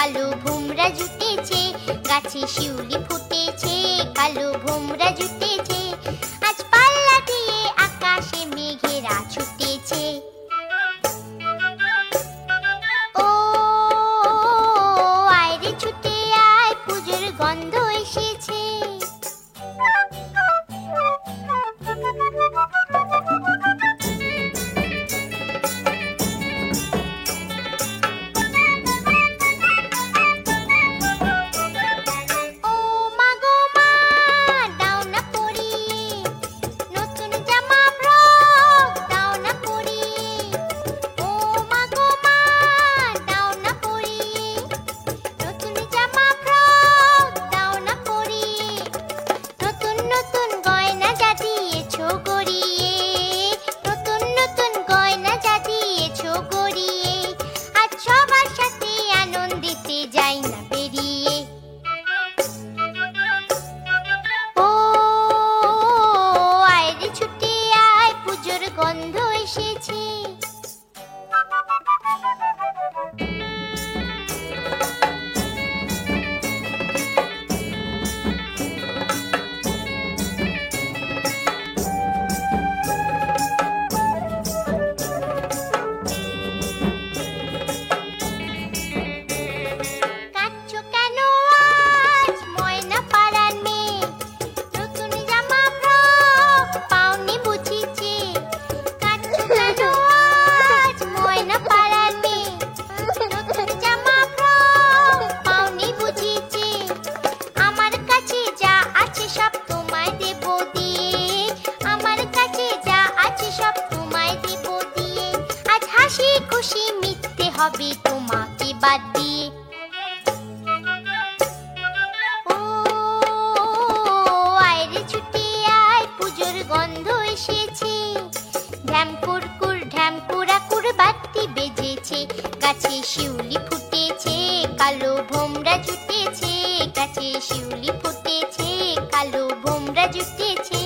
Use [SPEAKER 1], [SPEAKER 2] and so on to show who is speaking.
[SPEAKER 1] কালো ভোমরা জুটেছে, গাছে শিউলি ফুটেছে, কালো ভোমরা জুটেছে। আজ পাল্লা দিয়ে আকাশে মেঘেরা ছুটেছে। ও আয় রে ছুটে আয়, পুজোর গন্ধ এসেছে। গন্ধ এসেছে। খুশি মিথ্যে হবে তোমাকে বাদ দিয়ে। ও আয় রে ছুটে আয়, পুজোর গন্ধ এসেছে। ঢ্যামকুরকুর ঢ্যামকুরাকুর বাতি বেজেছে, গাছে শিউলি ফুটেছে, কালো ভোমরা জুটেছে, গাছে শিউলি ফুটেছে, কালো ভোমরা জুটেছে।